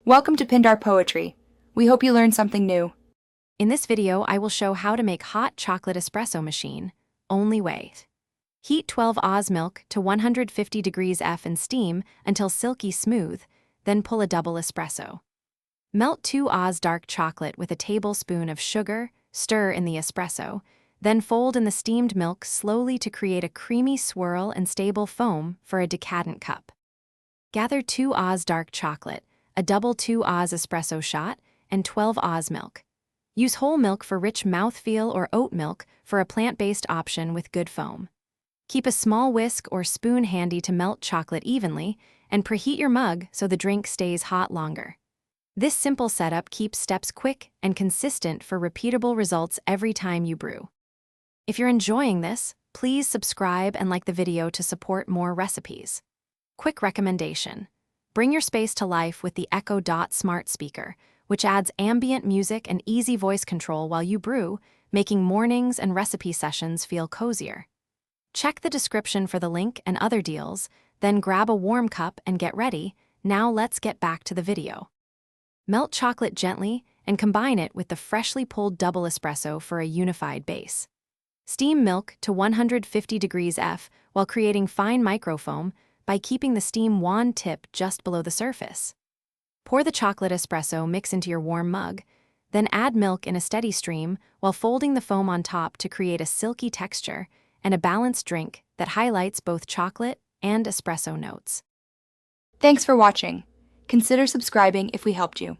Welcome to Pindar Poetry. We hope you learned something new. In this video, I will show how to make hot chocolate espresso machine. Only way. Heat 12 Oz milk to 150 degrees F in steam until silky smooth, then pull a double espresso. Melt 2 Oz dark chocolate with a tablespoon of sugar, stir in the espresso, then fold in the steamed milk slowly to create a creamy swirl and stable foam for a decadent cup. Gather 2 Oz dark chocolate, a double 2 Oz espresso shot, and 12 Oz milk. Use whole milk for rich mouthfeel or oat milk for a plant-based option with good foam. Keep a small whisk or spoon handy to melt chocolate evenly, and preheat your mug so the drink stays hot longer. This simple setup keeps steps quick and consistent for repeatable results every time you brew. If you're enjoying this, please subscribe and like the video to support more recipes. Quick recommendation: bring your space to life with the Echo Dot smart speaker, which adds ambient music and easy voice control while you brew, making mornings and recipe sessions feel cozier. Check the description for the link and other deals, then grab a warm cup and get ready. Now let's get back to the video. Melt chocolate gently and combine it with the freshly pulled double espresso for a unified base. Steam milk to 150 degrees F while creating fine microfoam by keeping the steam wand tip just below the surface. Pour the chocolate espresso mix into your warm mug, then add milk in a steady stream while folding the foam on top to create a silky texture and a balanced drink that highlights both chocolate and espresso notes. Thanks for watching. Consider subscribing if we helped you.